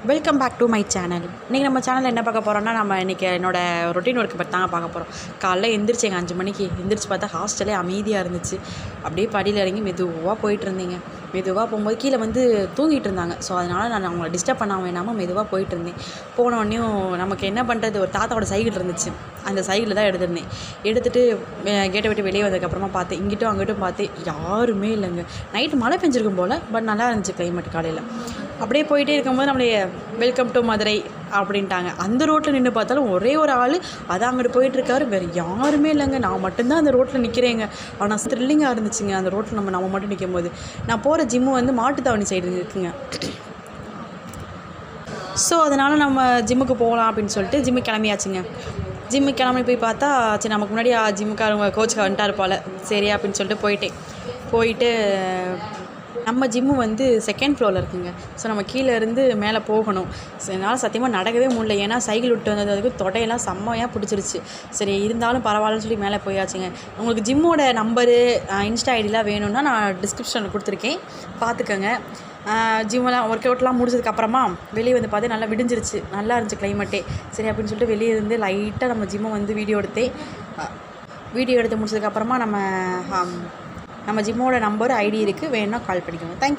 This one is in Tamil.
Welcome back to my channel. இன்றைக்கி நம்ம சேனலில் என்ன பார்க்க போகிறோம்னா, நம்ம இன்றைக்கி என்னோடய ரொட்டீன் ஒர்க்கு பற்றி தாங்க பார்க்க போகிறோம். காலைல எந்திரிச்சேங்க 5 மணிக்கு. எந்திரிச்சு பார்த்தா ஹாஸ்டலே அமைதியாக இருந்துச்சு. அப்படியே படியில் இறங்கி மெதுவாக போயிட்டு இருந்தேங்க. மெதுவாக போகும்போது கீழே வந்து தூங்கிட்டு இருந்தாங்க. ஸோ அதனால் நான் அவங்கள டிஸ்டர்ப் பண்ண வேணாமல் மெதுவாக போயிட்டு இருந்தேன். போனோடனையும் நமக்கு என்ன பண்ணுறது, ஒரு தாத்தாவோட சைக்கிள் இருந்துச்சு. அந்த சைக்கிள் தான் எடுத்திருந்தேன். எடுத்துகிட்டு கேட்டை விட்டு வெளியே வந்ததுக்கப்புறமா பார்த்தேன், இங்கிட்டும் அங்கிட்டும் பார்த்தேன், யாருமே இல்லைங்க. நைட்டு மழை பெஞ்சிருக்கும் போல், பட் நல்லா இருந்துச்சு கிளைமேட் காலையில். அப்படியே போயிட்டே இருக்கும்போது நம்மளைய வெல்கம் டு மதுரை அப்படின்ட்டாங்க. அந்த ரோட்டில் நின்று பார்த்தாலும் ஒரே ஒரு ஆள் அதான் அங்கிட்டு போயிட்டுருக்காரு, வேறு யாருமே இல்லைங்க. நான் மட்டும்தான் அந்த ரோட்டில் நிற்கிறேங்க. ஆனால் த்ரில்லிங்காக இருந்துச்சுங்க அந்த ரோட்டில் நம்ம மட்டும் நிற்கும் போது. நான் போகிற ஜிம்மு வந்து மாட்டுத்தாவணி சைடு இருக்குங்க. ஸோ அதனால் நம்ம ஜிம்முக்கு போகலாம் அப்படின்னு சொல்லிட்டு ஜிம்முக்கு கிளம்பியாச்சுங்க. ஜிம்முக்கு கிளம்பி போய் பார்த்தா, சரி நமக்கு முன்னாடி ஜிம்முக்காரங்க கோச்சுக்கு வந்துட்டார் போல், சரி அப்படின்னு சொல்லிட்டு போயிட்டு நம்ம ஜிம்மு வந்து 2nd ஃப்ளோரில் இருக்குங்க. ஸோ நம்ம கீழே இருந்து மேலே போகணும். ஸோ என்னால் சத்தியமாக நடக்கவே முடியல. ஏன்னா சைக்கிள் விட்டு வந்ததுக்கு தொடையெல்லாம் செம்மையாக பிடிச்சிருச்சு. சரி இருந்தாலும் பரவாயில்லன்னு சொல்லி மேலே போயாச்சுங்க. உங்களுக்கு ஜிம்மோட நம்பரு, இன்ஸ்டா ஐடிலாம் வேணும்னா நான் டிஸ்கிரிப்ஷனில் கொடுத்துருக்கேன், பார்த்துக்கோங்க. ஜிம்மெல்லாம் ஒர்க் அவுட்லாம் முடிச்சதுக்கப்புறமா வெளியே வந்து பார்த்து நல்லா விடிஞ்சிருச்சு. நல்லா இருந்துச்சு கிளைமேட்டே. சரி அப்படின்னு சொல்லிட்டு வெளியே இருந்து லைட்டாக நம்ம ஜிம்மை வந்து வீடியோ எடுத்து முடிச்சதுக்கப்புறமா நம்ம ஜிம்மோட நம்பர் ஐடி இருக்குது, வேணும்னா கால் பண்ணிக்கோங்க. தேங்க்யூ.